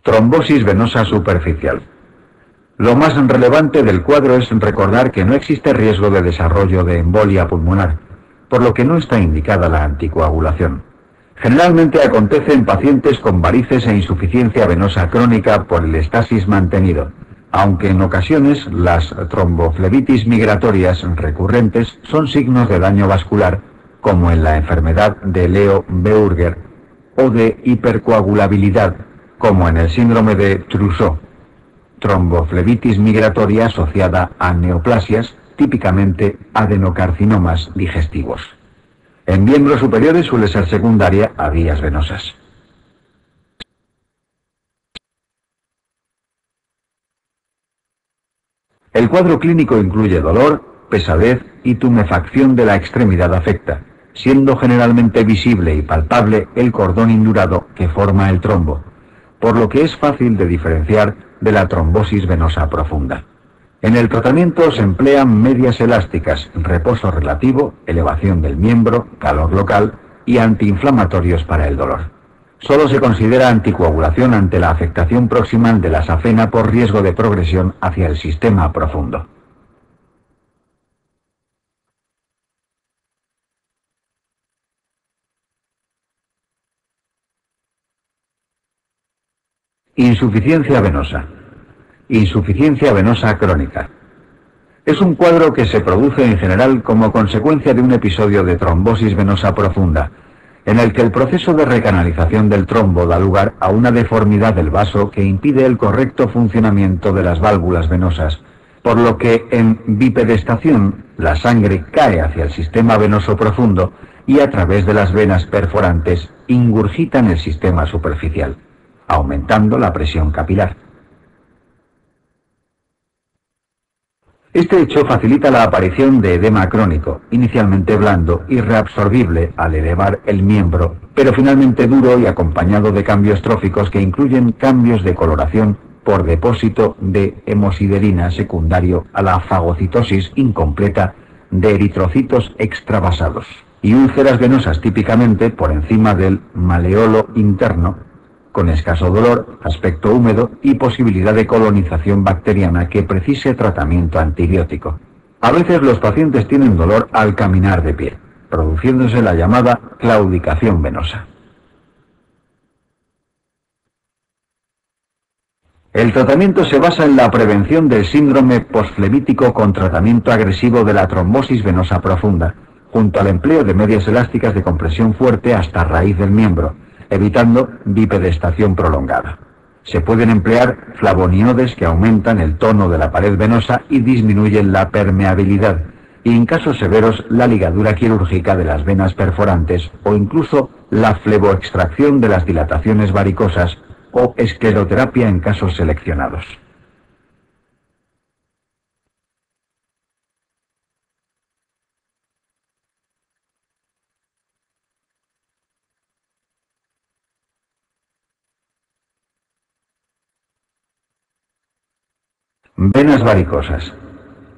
Trombosis venosa superficial. Lo más relevante del cuadro es recordar que no existe riesgo de desarrollo de embolia pulmonar, por lo que no está indicada la anticoagulación. Generalmente acontece en pacientes con varices e insuficiencia venosa crónica por el estasis mantenido, aunque en ocasiones las tromboflebitis migratorias recurrentes son signos de daño vascular, como en la enfermedad de Leo-Weurger, o de hipercoagulabilidad, como en el síndrome de Trousseau, tromboflebitis migratoria asociada a neoplasias, típicamente adenocarcinomas digestivos. En miembros superiores suele ser secundaria a vías venosas. El cuadro clínico incluye dolor, pesadez y tumefacción de la extremidad afecta, siendo generalmente visible y palpable el cordón indurado que forma el trombo, por lo que es fácil de diferenciar de la trombosis venosa profunda. En el tratamiento se emplean medias elásticas, reposo relativo, elevación del miembro, calor local y antiinflamatorios para el dolor. Solo se considera anticoagulación ante la afectación proximal de la safena por riesgo de progresión hacia el sistema profundo. Insuficiencia venosa. Insuficiencia venosa crónica. Es un cuadro que se produce en general como consecuencia de un episodio de trombosis venosa profunda, en el que el proceso de recanalización del trombo da lugar a una deformidad del vaso que impide el correcto funcionamiento de las válvulas venosas, por lo que en bipedestación la sangre cae hacia el sistema venoso profundo y a través de las venas perforantes ingurgita en el sistema superficial, aumentando la presión capilar. Este hecho facilita la aparición de edema crónico, inicialmente blando y reabsorbible al elevar el miembro, pero finalmente duro y acompañado de cambios tróficos que incluyen cambios de coloración por depósito de hemosiderina secundario a la fagocitosis incompleta de eritrocitos extravasados, y úlceras venosas típicamente por encima del maleolo interno, con escaso dolor, aspecto húmedo y posibilidad de colonización bacteriana que precise tratamiento antibiótico. A veces los pacientes tienen dolor al caminar de pie, produciéndose la llamada claudicación venosa. El tratamiento se basa en la prevención del síndrome posflebítico con tratamiento agresivo de la trombosis venosa profunda, junto al empleo de medias elásticas de compresión fuerte hasta raíz del miembro, evitando bipedestación prolongada. Se pueden emplear flavoniodes que aumentan el tono de la pared venosa y disminuyen la permeabilidad, y en casos severos la ligadura quirúrgica de las venas perforantes o incluso la fleboextracción de las dilataciones varicosas o escleroterapia en casos seleccionados. Venas varicosas.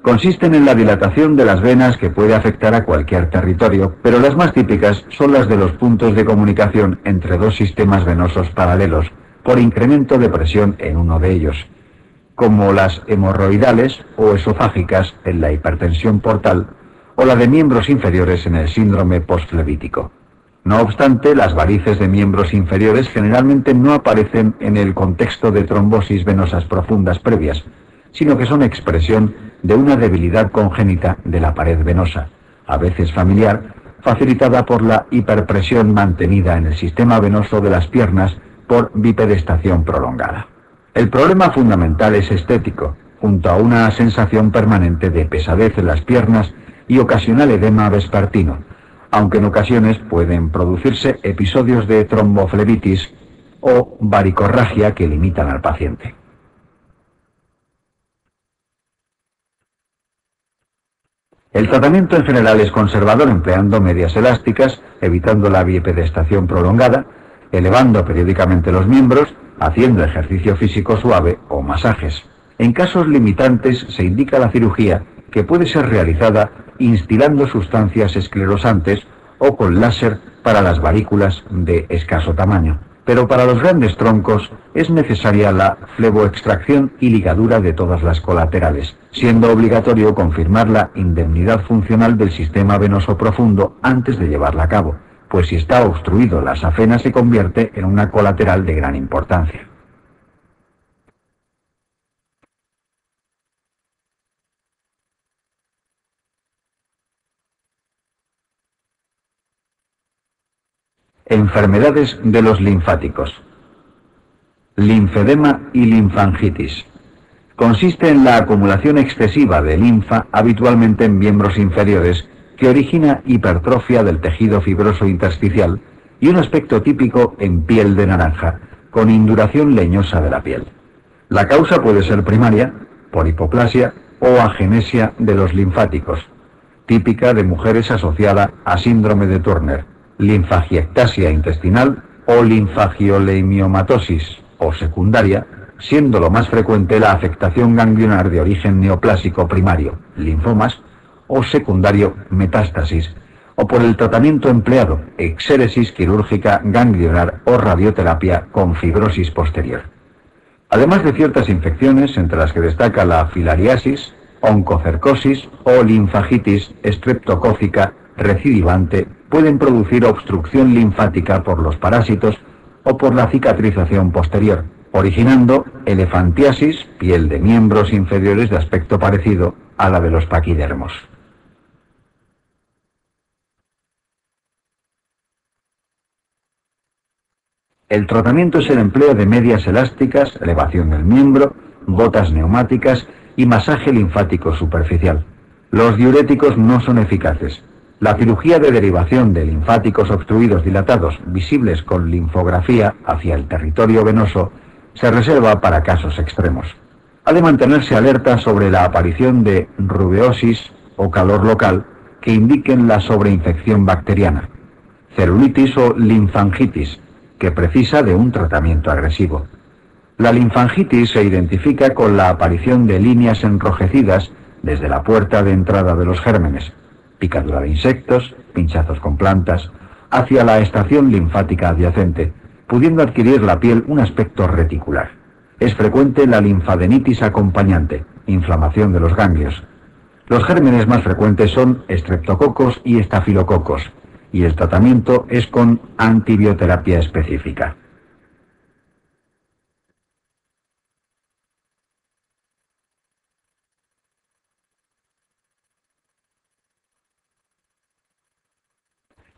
Consisten en la dilatación de las venas que puede afectar a cualquier territorio, pero las más típicas son las de los puntos de comunicación entre dos sistemas venosos paralelos, por incremento de presión en uno de ellos, como las hemorroidales o esofágicas en la hipertensión portal, o la de miembros inferiores en el síndrome posflebítico. No obstante, las varices de miembros inferiores generalmente no aparecen en el contexto de trombosis venosas profundas previas, sino que son expresión de una debilidad congénita de la pared venosa, a veces familiar, facilitada por la hiperpresión mantenida en el sistema venoso de las piernas por bipedestación prolongada. El problema fundamental es estético, junto a una sensación permanente de pesadez en las piernas y ocasional edema vespertino, aunque en ocasiones pueden producirse episodios de tromboflebitis o varicorragia que limitan al paciente. El tratamiento en general es conservador empleando medias elásticas, evitando la bipedestación prolongada, elevando periódicamente los miembros, haciendo ejercicio físico suave o masajes. En casos limitantes se indica la cirugía, que puede ser realizada instilando sustancias esclerosantes o con láser para las varículas de escaso tamaño. pero para los grandes troncos es necesaria la fleboextracción y ligadura de todas las colaterales, siendo obligatorio confirmar la indemnidad funcional del sistema venoso profundo antes de llevarla a cabo, pues si está obstruido la safena se convierte en una colateral de gran importancia. Enfermedades de los linfáticos. Linfedema y linfangitis. Consiste en la acumulación excesiva de linfa, habitualmente en miembros inferiores, que origina hipertrofia del tejido fibroso intersticial y un aspecto típico en piel de naranja, con induración leñosa de la piel. La causa puede ser primaria, por hipoplasia o agenesia de los linfáticos, típica de mujeres asociada a síndrome de Turner, linfagiectasia intestinal o linfagioleimiomatosis, o secundaria, siendo lo más frecuente la afectación ganglionar de origen neoplásico primario, linfomas, o secundario, metástasis, o por el tratamiento empleado, exéresis quirúrgica ganglionar o radioterapia con fibrosis posterior. Además de ciertas infecciones, entre las que destaca la filariasis, oncocercosis o linfagitis estreptocócica recidivante, pueden producir obstrucción linfática por los parásitos o por la cicatrización posterior, originando elefantiasis, piel de miembros inferiores de aspecto parecido a la de los paquidermos. El tratamiento es el empleo de medias elásticas, elevación del miembro, botas neumáticas y masaje linfático superficial. Los diuréticos no son eficaces. La cirugía de derivación de linfáticos obstruidos dilatados visibles con linfografía hacia el territorio venoso se reserva para casos extremos. Ha de mantenerse alerta sobre la aparición de rubeosis o calor local que indiquen la sobreinfección bacteriana, celulitis o linfangitis, que precisa de un tratamiento agresivo. La linfangitis se identifica con la aparición de líneas enrojecidas desde la puerta de entrada de los gérmenes, picadura de insectos, pinchazos con plantas, hacia la estación linfática adyacente, pudiendo adquirir la piel un aspecto reticular. Es frecuente la linfadenitis acompañante, inflamación de los ganglios. Los gérmenes más frecuentes son estreptococos y estafilococos, y el tratamiento es con antibioterapia específica.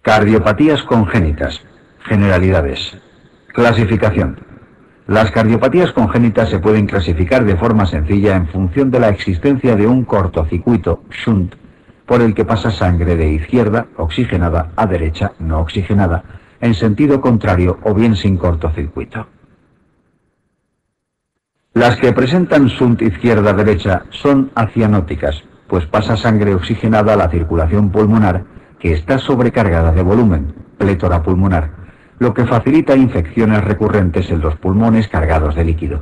Cardiopatías congénitas. Generalidades. Clasificación. Las cardiopatías congénitas se pueden clasificar de forma sencilla en función de la existencia de un cortocircuito, shunt, por el que pasa sangre de izquierda, oxigenada, a derecha, no oxigenada, en sentido contrario o bien sin cortocircuito. Las que presentan shunt izquierda-derecha son acianóticas, pues pasa sangre oxigenada a la circulación pulmonar, que está sobrecargada de volumen, plétora pulmonar, lo que facilita infecciones recurrentes en los pulmones cargados de líquido.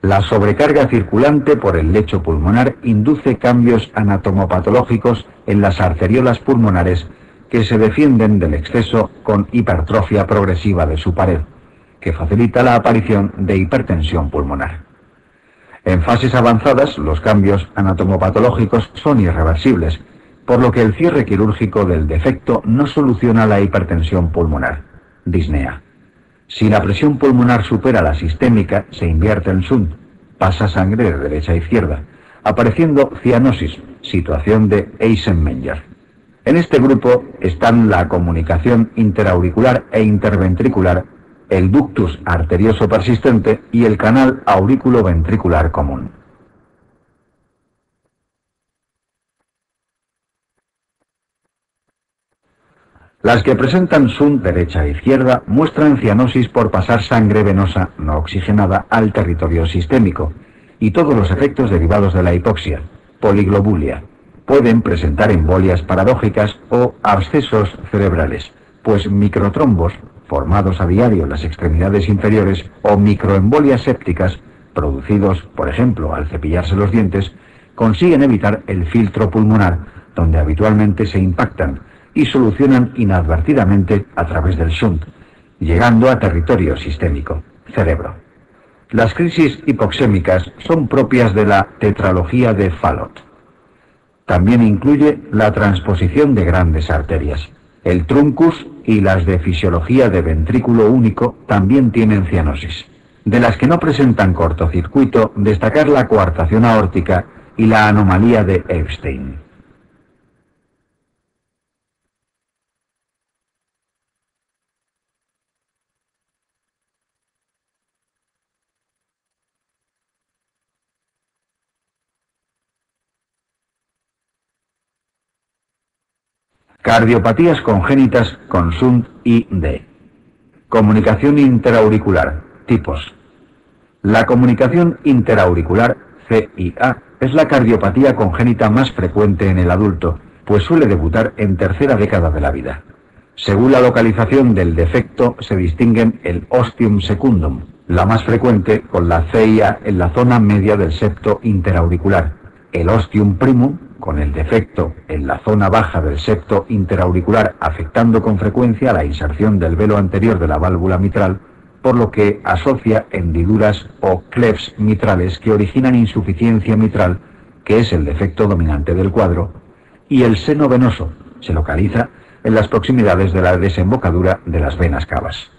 La sobrecarga circulante por el lecho pulmonar induce cambios anatomopatológicos en las arteriolas pulmonares que se defienden del exceso con hipertrofia progresiva de su pared, que facilita la aparición de hipertensión pulmonar. En fases avanzadas, los cambios anatomopatológicos son irreversibles, por lo que el cierre quirúrgico del defecto no soluciona la hipertensión pulmonar, disnea. Si la presión pulmonar supera la sistémica, se invierte el shunt, pasa sangre de derecha a izquierda, apareciendo cianosis, situación de Eisenmenger. En este grupo están la comunicación interauricular e interventricular, el ductus arterioso persistente y el canal aurículo-ventricular común. Las que presentan shunt derecha e izquierda muestran cianosis por pasar sangre venosa no oxigenada al territorio sistémico y todos los efectos derivados de la hipoxia, poliglobulia. Pueden presentar embolias paradójicas o abscesos cerebrales, pues microtrombos, formados a diario en las extremidades inferiores, o microembolias sépticas, producidos, por ejemplo, al cepillarse los dientes, consiguen evitar el filtro pulmonar, donde habitualmente se impactan, y solucionan inadvertidamente a través del shunt, llegando a territorio sistémico, cerebro. Las crisis hipoxémicas son propias de la tetralogía de Fallot. También incluye la transposición de grandes arterias. El truncus y las de fisiología de ventrículo único también tienen cianosis. De las que no presentan cortocircuito, destacar la coartación aórtica y la anomalía de Epstein. Cardiopatías congénitas con SUNT y D. Comunicación interauricular. Tipos. La comunicación interauricular, CIA, es la cardiopatía congénita más frecuente en el adulto, pues suele debutar en tercera década de la vida. Según la localización del defecto, se distinguen el ostium secundum, la más frecuente, con la CIA en la zona media del septo interauricular, el ostium primum, con el defecto en la zona baja del septo interauricular, afectando con frecuencia la inserción del velo anterior de la válvula mitral, por lo que asocia hendiduras o clefts mitrales que originan insuficiencia mitral, que es el defecto dominante del cuadro, y el seno venoso se localiza en las proximidades de la desembocadura de las venas cavas.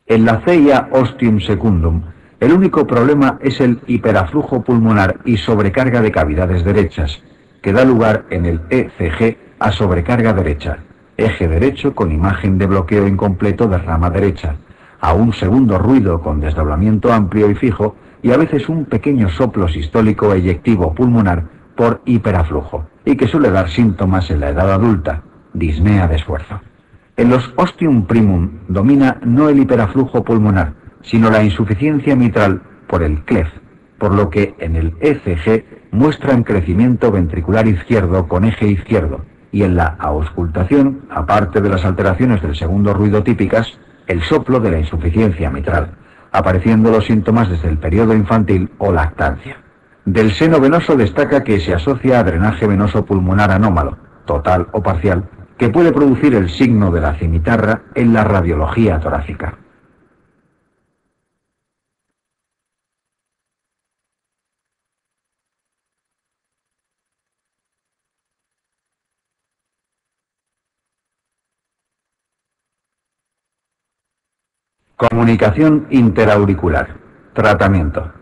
En la CIA ostium secundum, el único problema es el hiperaflujo pulmonar y sobrecarga de cavidades derechas, que da lugar en el ECG a sobrecarga derecha, eje derecho con imagen de bloqueo incompleto de rama derecha, a un segundo ruido con desdoblamiento amplio y fijo, y a veces un pequeño soplo sistólico eyectivo pulmonar por hiperaflujo, y que suele dar síntomas en la edad adulta, disnea de esfuerzo. En los ostium primum domina no el hiperaflujo pulmonar, sino la insuficiencia mitral por el clef, por lo que en el ECG muestran crecimiento ventricular izquierdo con eje izquierdo, y en la auscultación, aparte de las alteraciones del segundo ruido típicas, el soplo de la insuficiencia mitral, apareciendo los síntomas desde el periodo infantil o lactancia. Del seno venoso destaca que se asocia a drenaje venoso pulmonar anómalo, total o parcial, que puede producir el signo de la cimitarra en la radiología torácica. Comunicación interauricular. Tratamiento.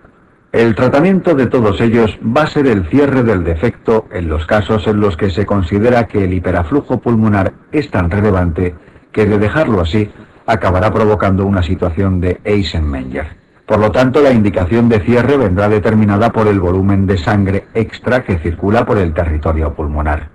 El tratamiento de todos ellos va a ser el cierre del defecto en los casos en los que se considera que el hiperaflujo pulmonar es tan relevante que de dejarlo así acabará provocando una situación de Eisenmenger. Por lo tanto, la indicación de cierre vendrá determinada por el volumen de sangre extra que circula por el territorio pulmonar.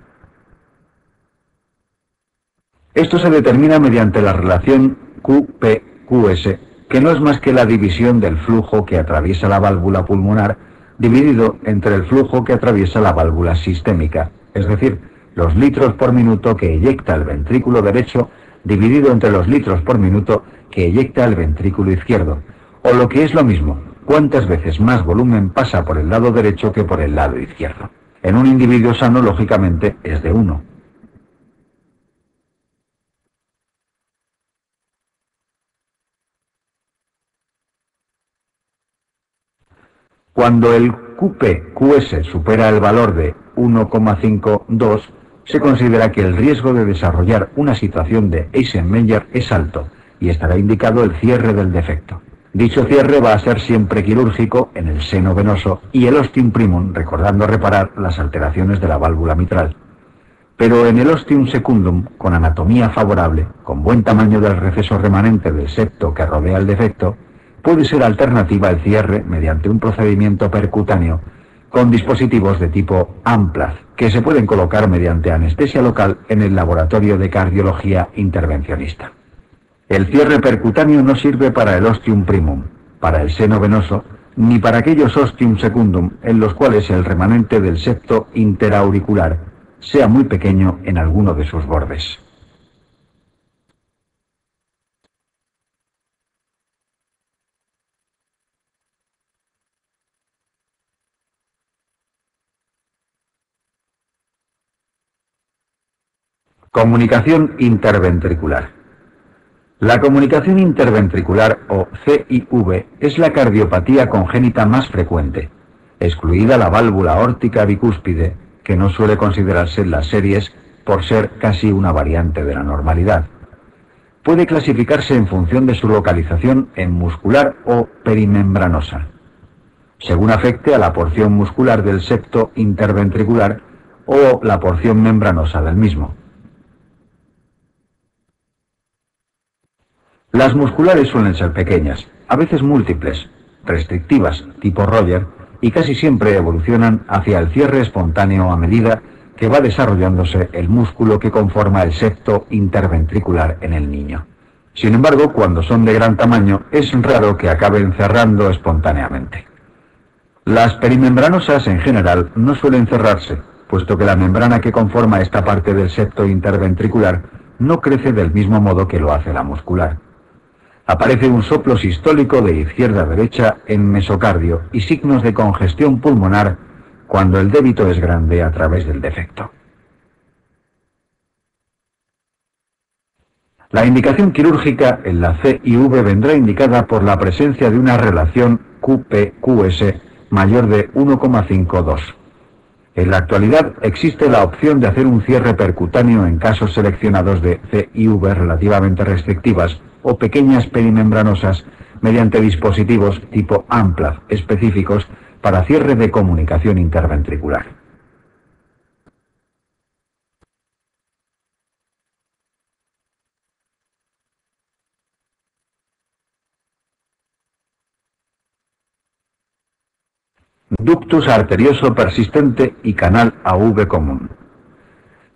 Esto se determina mediante la relación QP-QS, que no es más que la división del flujo que atraviesa la válvula pulmonar dividido entre el flujo que atraviesa la válvula sistémica, es decir, los litros por minuto que eyecta el ventrículo derecho dividido entre los litros por minuto que eyecta el ventrículo izquierdo, o lo que es lo mismo, cuántas veces más volumen pasa por el lado derecho que por el lado izquierdo. En un individuo sano, lógicamente, es de 1. Cuando el QP-QS supera el valor de 1,52, se considera que el riesgo de desarrollar una situación de Eisenmenger es alto y estará indicado el cierre del defecto. Dicho cierre va a ser siempre quirúrgico en el seno venoso y el ostium primum, recordando reparar las alteraciones de la válvula mitral. Pero en el ostium secundum, con anatomía favorable, con buen tamaño del receso remanente del septo que rodea el defecto, puede ser alternativa el cierre mediante un procedimiento percutáneo con dispositivos de tipo Amplaz, que se pueden colocar mediante anestesia local en el laboratorio de cardiología intervencionista. El cierre percutáneo no sirve para el ostium primum, para el seno venoso, ni para aquellos ostium secundum en los cuales el remanente del septo interauricular sea muy pequeño en alguno de sus bordes. Comunicación interventricular. La comunicación interventricular, o CIV, es la cardiopatía congénita más frecuente, excluida la válvula aórtica bicúspide, que no suele considerarse en las series por ser casi una variante de la normalidad. Puede clasificarse en función de su localización en muscular o perimembranosa, según afecte a la porción muscular del septo interventricular o la porción membranosa del mismo. Las musculares suelen ser pequeñas, a veces múltiples, restrictivas, tipo Roger, y casi siempre evolucionan hacia el cierre espontáneo a medida que va desarrollándose el músculo que conforma el septo interventricular en el niño. Sin embargo, cuando son de gran tamaño, es raro que acaben cerrando espontáneamente. Las perimembranosas en general no suelen cerrarse, puesto que la membrana que conforma esta parte del septo interventricular no crece del mismo modo que lo hace la muscular. Aparece un soplo sistólico de izquierda a derecha en mesocardio y signos de congestión pulmonar cuando el débito es grande a través del defecto. La indicación quirúrgica en la CIV vendrá indicada por la presencia de una relación QP-QS mayor de 1,52. En la actualidad existe la opción de hacer un cierre percutáneo en casos seleccionados de CIV relativamente restrictivas o pequeñas perimembranosas mediante dispositivos tipo AMPLAF específicos para cierre de comunicación interventricular. Ductus arterioso persistente y canal AV común.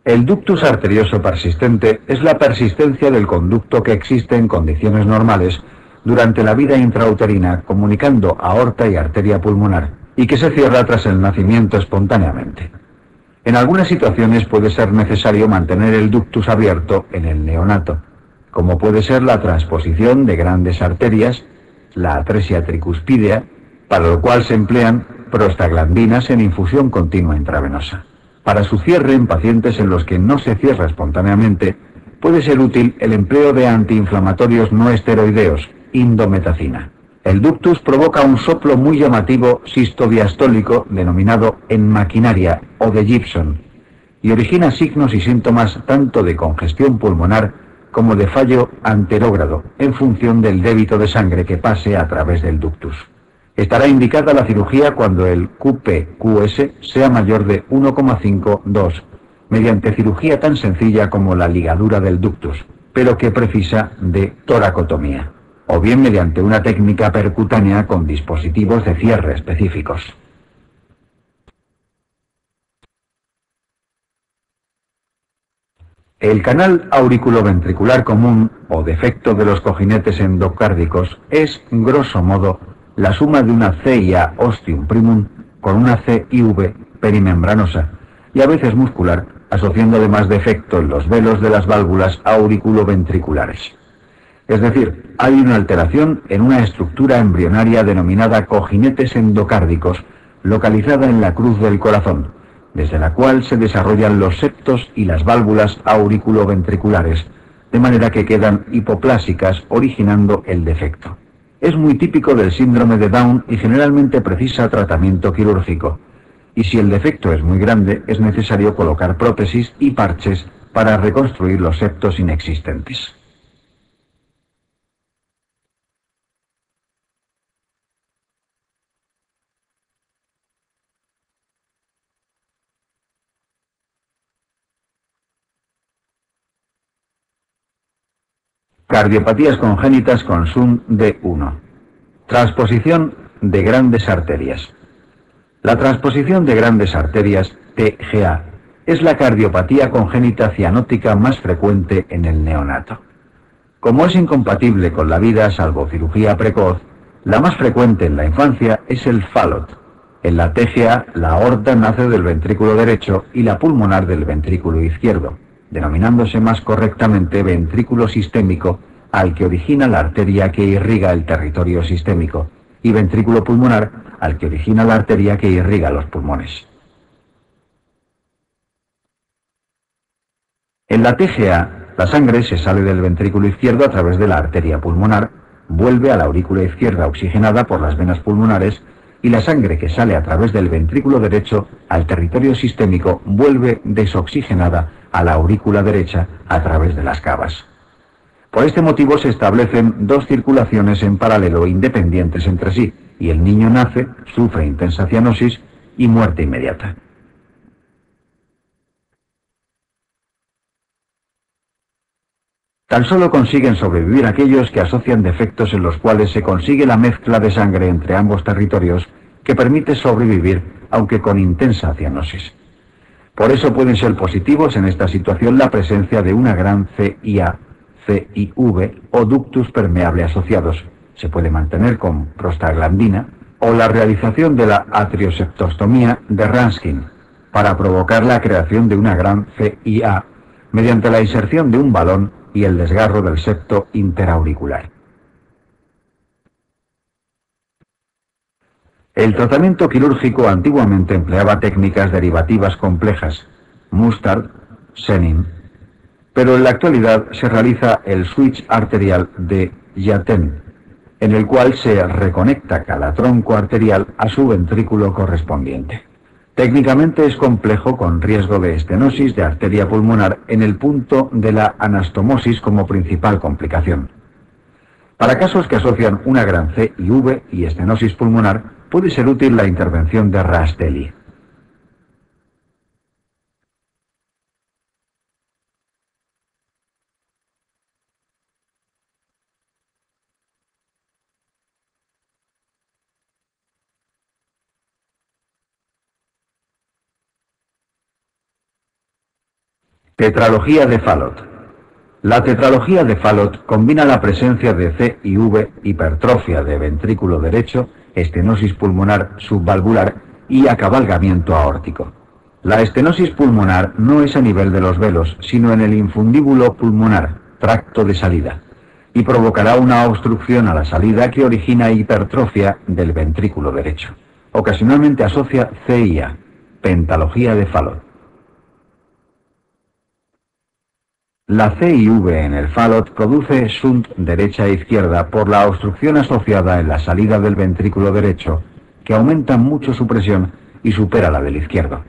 El ductus arterioso persistente es la persistencia del conducto que existe en condiciones normales durante la vida intrauterina comunicando aorta y arteria pulmonar y que se cierra tras el nacimiento espontáneamente. En algunas situaciones puede ser necesario mantener el ductus abierto en el neonato, como puede ser la transposición de grandes arterias, la atresia tricuspidea, para lo cual se emplean prostaglandinas en infusión continua intravenosa. Para su cierre en pacientes en los que no se cierra espontáneamente, puede ser útil el empleo de antiinflamatorios no esteroideos, indometacina. El ductus provoca un soplo muy llamativo sistodiastólico denominado enmaquinaria o de Gibson y origina signos y síntomas tanto de congestión pulmonar como de fallo anterógrado en función del débito de sangre que pase a través del ductus. Estará indicada la cirugía cuando el QP-QS sea mayor de 1,52 mediante cirugía tan sencilla como la ligadura del ductus, pero que precisa de toracotomía, o bien mediante una técnica percutánea con dispositivos de cierre específicos. El canal auriculoventricular común, o defecto de los cojinetes endocárdicos, es, grosso modo, la suma de una CIA ostium primum con una CIV perimembranosa y a veces muscular, asociando además defecto en los velos de las válvulas auriculoventriculares. Es decir, hay una alteración en una estructura embrionaria denominada cojinetes endocárdicos, localizada en la cruz del corazón, desde la cual se desarrollan los septos y las válvulas auriculoventriculares, de manera que quedan hipoplásicas, originando el defecto. Es muy típico del síndrome de Down y generalmente precisa tratamiento quirúrgico. Y si el defecto es muy grande, es necesario colocar prótesis y parches para reconstruir los septos inexistentes. Cardiopatías congénitas con SUN D1. Transposición de grandes arterias. La transposición de grandes arterias, TGA, es la cardiopatía congénita cianótica más frecuente en el neonato. Como es incompatible con la vida salvo cirugía precoz, la más frecuente en la infancia es el FALOT. En la TGA, la aorta nace del ventrículo derecho y la pulmonar del ventrículo izquierdo, denominándose más correctamente ventrículo sistémico al que origina la arteria que irriga el territorio sistémico, y ventrículo pulmonar al que origina la arteria que irriga los pulmones. En la TGA, la sangre se sale del ventrículo izquierdo a través de la arteria pulmonar, vuelve a la aurícula izquierda oxigenada por las venas pulmonares y la sangre que sale a través del ventrículo derecho al territorio sistémico vuelve desoxigenada a la aurícula derecha a través de las cavas. Por este motivo se establecen dos circulaciones en paralelo independientes entre sí, y el niño nace, sufre intensa cianosis y muerte inmediata. Tan solo consiguen sobrevivir aquellos que asocian defectos en los cuales se consigue la mezcla de sangre entre ambos territorios que permite sobrevivir aunque con intensa cianosis. Por eso pueden ser positivos en esta situación la presencia de una gran CIA, CIV o ductus permeable asociados. Se puede mantener con prostaglandina o la realización de la atrioseptostomía de Ranskin para provocar la creación de una gran CIA mediante la inserción de un balón y el desgarro del septo interauricular. El tratamiento quirúrgico antiguamente empleaba técnicas derivativas complejas, Mustard, Senin, pero en la actualidad se realiza el switch arterial de Yaten, en el cual se reconecta cada tronco arterial a su ventrículo correspondiente. Técnicamente es complejo con riesgo de estenosis de arteria pulmonar en el punto de la anastomosis como principal complicación. Para casos que asocian una gran CIV y estenosis pulmonar, puede ser útil la intervención de Rastelli. Tetralogía de Fallot. La tetralogía de Fallot combina la presencia de CIV, hipertrofia de ventrículo derecho, estenosis pulmonar subvalvular y acabalgamiento aórtico. La estenosis pulmonar no es a nivel de los velos, sino en el infundíbulo pulmonar, tracto de salida, y provocará una obstrucción a la salida que origina hipertrofia del ventrículo derecho. Ocasionalmente asocia CIA, pentalogía de Fallot. La CIV en el Fallot produce shunt derecha e izquierda por la obstrucción asociada en la salida del ventrículo derecho, que aumenta mucho su presión y supera la del izquierdo.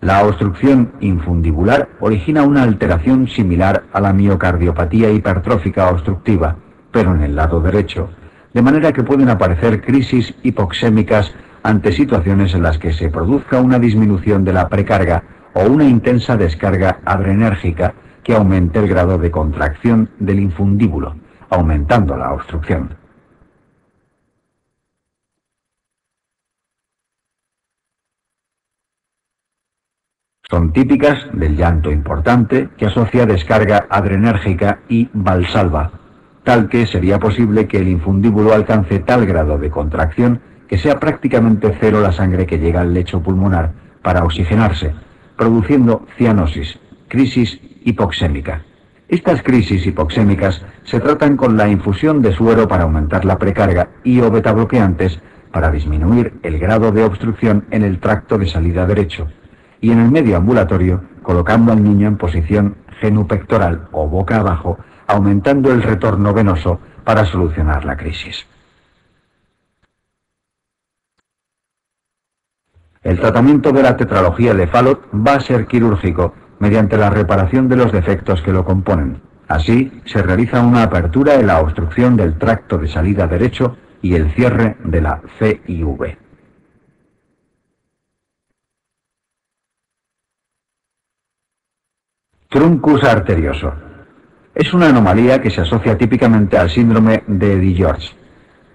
La obstrucción infundibular origina una alteración similar a la miocardiopatía hipertrófica obstructiva, pero en el lado derecho, de manera que pueden aparecer crisis hipoxémicas ante situaciones en las que se produzca una disminución de la precarga o una intensa descarga adrenérgica que aumente el grado de contracción del infundíbulo, aumentando la obstrucción. Son típicas del llanto importante que asocia descarga adrenérgica y valsalva, tal que sería posible que el infundíbulo alcance tal grado de contracción que sea prácticamente cero la sangre que llega al lecho pulmonar para oxigenarse, produciendo cianosis, crisis hipoxémica. Estas crisis hipoxémicas se tratan con la infusión de suero para aumentar la precarga y o betabloqueantes para disminuir el grado de obstrucción en el tracto de salida derecho, y en el medio ambulatorio colocando al niño en posición genupectoral o boca abajo, aumentando el retorno venoso para solucionar la crisis. El tratamiento de la tetralogía de Fallot va a ser quirúrgico mediante la reparación de los defectos que lo componen. Así, se realiza una apertura en la obstrucción del tracto de salida derecho y el cierre de la CIV. Truncus arterioso. Es una anomalía que se asocia típicamente al síndrome de Eddy-George.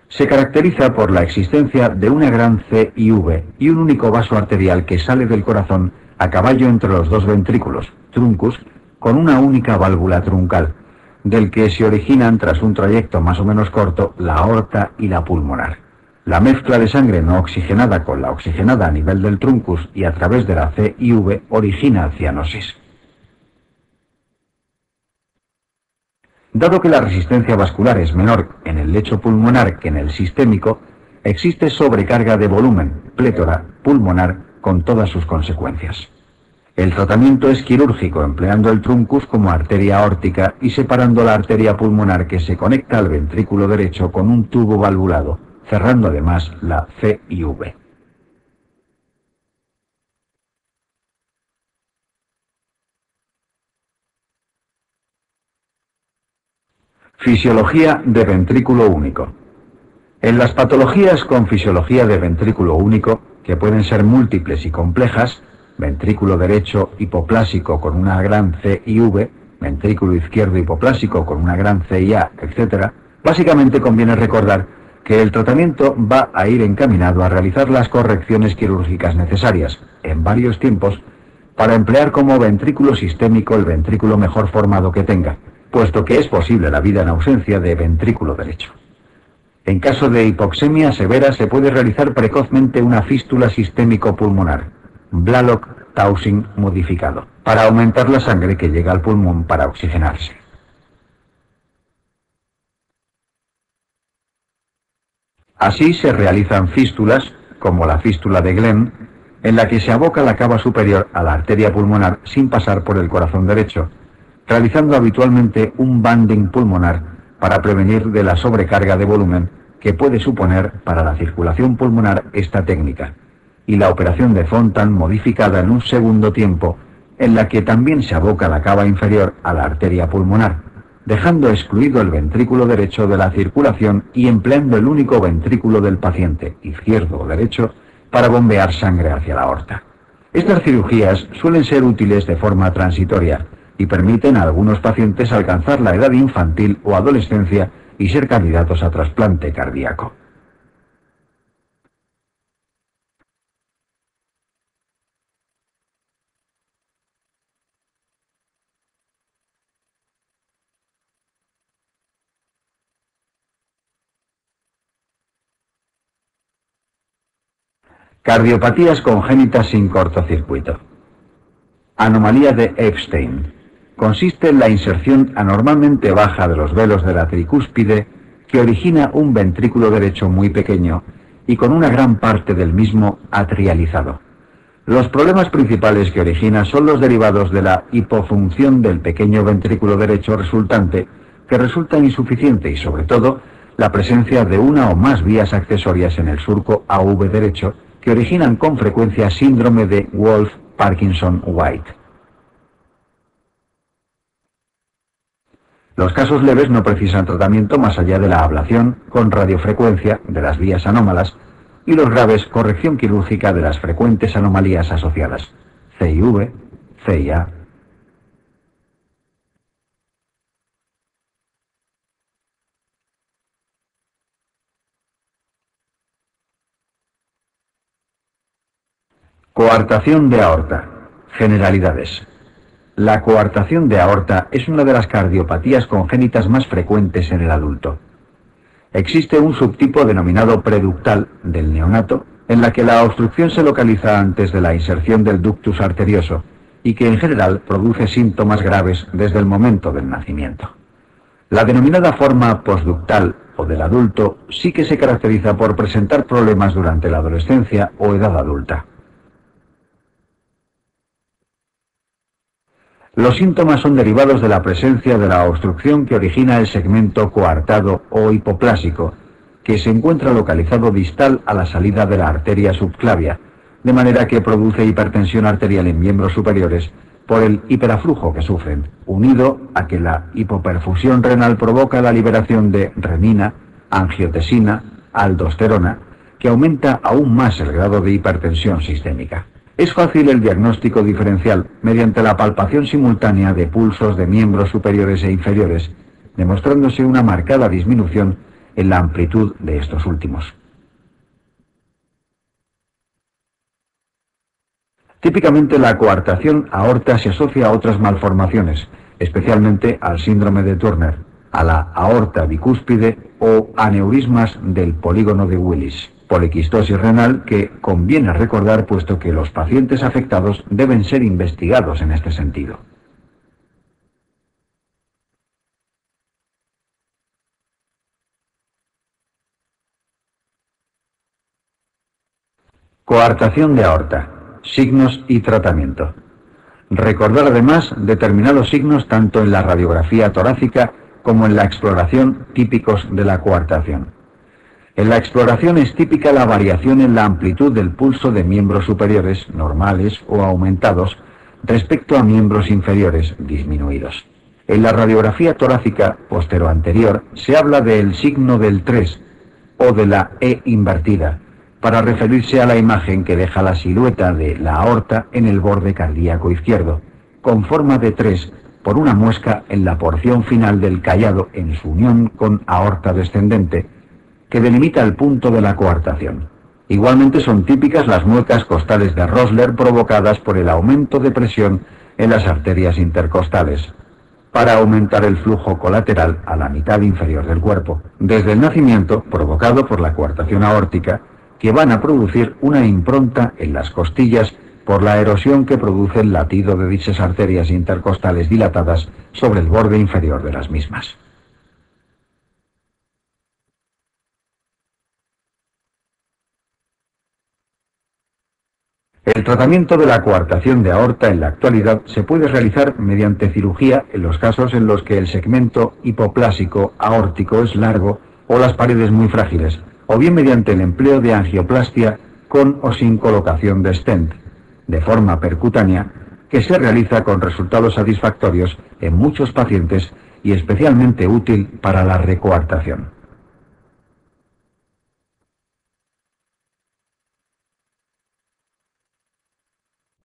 Se caracteriza por la existencia de una gran CIV y un único vaso arterial que sale del corazón a caballo entre los dos ventrículos, truncus, con una única válvula truncal, del que se originan tras un trayecto más o menos corto la aorta y la pulmonar. La mezcla de sangre no oxigenada con la oxigenada a nivel del truncus y a través de la CIV origina cianosis. Dado que la resistencia vascular es menor en el lecho pulmonar que en el sistémico, existe sobrecarga de volumen, plétora pulmonar, con todas sus consecuencias. El tratamiento es quirúrgico, empleando el truncus como arteria aórtica y separando la arteria pulmonar que se conecta al ventrículo derecho con un tubo valvulado, cerrando además la C y V. Fisiología de ventrículo único. En las patologías con fisiología de ventrículo único, que pueden ser múltiples y complejas, ventrículo derecho hipoplásico con una gran C y V, ventrículo izquierdo hipoplásico con una gran C y A, etc., básicamente conviene recordar que el tratamiento va a ir encaminado a realizar las correcciones quirúrgicas necesarias, en varios tiempos, para emplear como ventrículo sistémico el ventrículo mejor formado que tenga, puesto que es posible la vida en ausencia de ventrículo derecho. En caso de hipoxemia severa se puede realizar precozmente una fístula sistémico-pulmonar, Blalock-Taussig modificado, para aumentar la sangre que llega al pulmón para oxigenarse. Así se realizan fístulas, como la fístula de Glenn, en la que se aboca la cava superior a la arteria pulmonar sin pasar por el corazón derecho, realizando habitualmente un banding pulmonar para prevenir de la sobrecarga de volumen que puede suponer para la circulación pulmonar esta técnica, y la operación de Fontan modificada en un segundo tiempo, en la que también se aboca la cava inferior a la arteria pulmonar, dejando excluido el ventrículo derecho de la circulación y empleando el único ventrículo del paciente, izquierdo o derecho, para bombear sangre hacia la aorta. Estas cirugías suelen ser útiles de forma transitoria y permiten a algunos pacientes alcanzar la edad infantil o adolescencia y ser candidatos a trasplante cardíaco. Cardiopatías congénitas sin cortocircuito. Anomalía de Epstein. Consiste en la inserción anormalmente baja de los velos de la tricúspide que origina un ventrículo derecho muy pequeño y con una gran parte del mismo atrializado. Los problemas principales que origina son los derivados de la hipofunción del pequeño ventrículo derecho resultante, que resulta insuficiente y sobre todo la presencia de una o más vías accesorias en el surco AV derecho que originan con frecuencia síndrome de Wolff-Parkinson-White. Los casos leves no precisan tratamiento más allá de la ablación con radiofrecuencia de las vías anómalas y los graves corrección quirúrgica de las frecuentes anomalías asociadas, CIV, CIA. Coartación de aorta. Generalidades. La coartación de aorta es una de las cardiopatías congénitas más frecuentes en el adulto. Existe un subtipo denominado preductal del neonato, en la que la obstrucción se localiza antes de la inserción del ductus arterioso y que en general produce síntomas graves desde el momento del nacimiento. La denominada forma postductal o del adulto sí que se caracteriza por presentar problemas durante la adolescencia o edad adulta. Los síntomas son derivados de la presencia de la obstrucción que origina el segmento coartado o hipoplásico, que se encuentra localizado distal a la salida de la arteria subclavia, de manera que produce hipertensión arterial en miembros superiores por el hiperaflujo que sufren, unido a que la hipoperfusión renal provoca la liberación de renina, angiotensina, aldosterona, que aumenta aún más el grado de hipertensión sistémica. Es fácil el diagnóstico diferencial mediante la palpación simultánea de pulsos de miembros superiores e inferiores, demostrándose una marcada disminución en la amplitud de estos últimos. Típicamente la coartación aorta se asocia a otras malformaciones, especialmente al síndrome de Turner, a la aorta bicúspide o aneurismas del polígono de Willis. Poliquistosis renal que conviene recordar puesto que los pacientes afectados deben ser investigados en este sentido. Coartación de aorta. Signos y tratamiento. Recordar además determinados signos tanto en la radiografía torácica como en la exploración típicos de la coartación. En la exploración es típica la variación en la amplitud del pulso de miembros superiores, normales o aumentados, respecto a miembros inferiores, disminuidos. En la radiografía torácica postero-anterior se habla del signo del 3 o de la E invertida, para referirse a la imagen que deja la silueta de la aorta en el borde cardíaco izquierdo, con forma de 3 por una muesca en la porción final del callado en su unión con aorta descendente, que delimita el punto de la coartación. Igualmente son típicas las muecas costales de Rosler provocadas por el aumento de presión en las arterias intercostales, para aumentar el flujo colateral a la mitad inferior del cuerpo, desde el nacimiento, provocado por la coartación aórtica, que van a producir una impronta en las costillas por la erosión que produce el latido de dichas arterias intercostales dilatadas sobre el borde inferior de las mismas. El tratamiento de la coartación de aorta en la actualidad se puede realizar mediante cirugía en los casos en los que el segmento hipoplásico aórtico es largo o las paredes muy frágiles, o bien mediante el empleo de angioplastia con o sin colocación de stent, de forma percutánea, que se realiza con resultados satisfactorios en muchos pacientes y especialmente útil para la recoartación.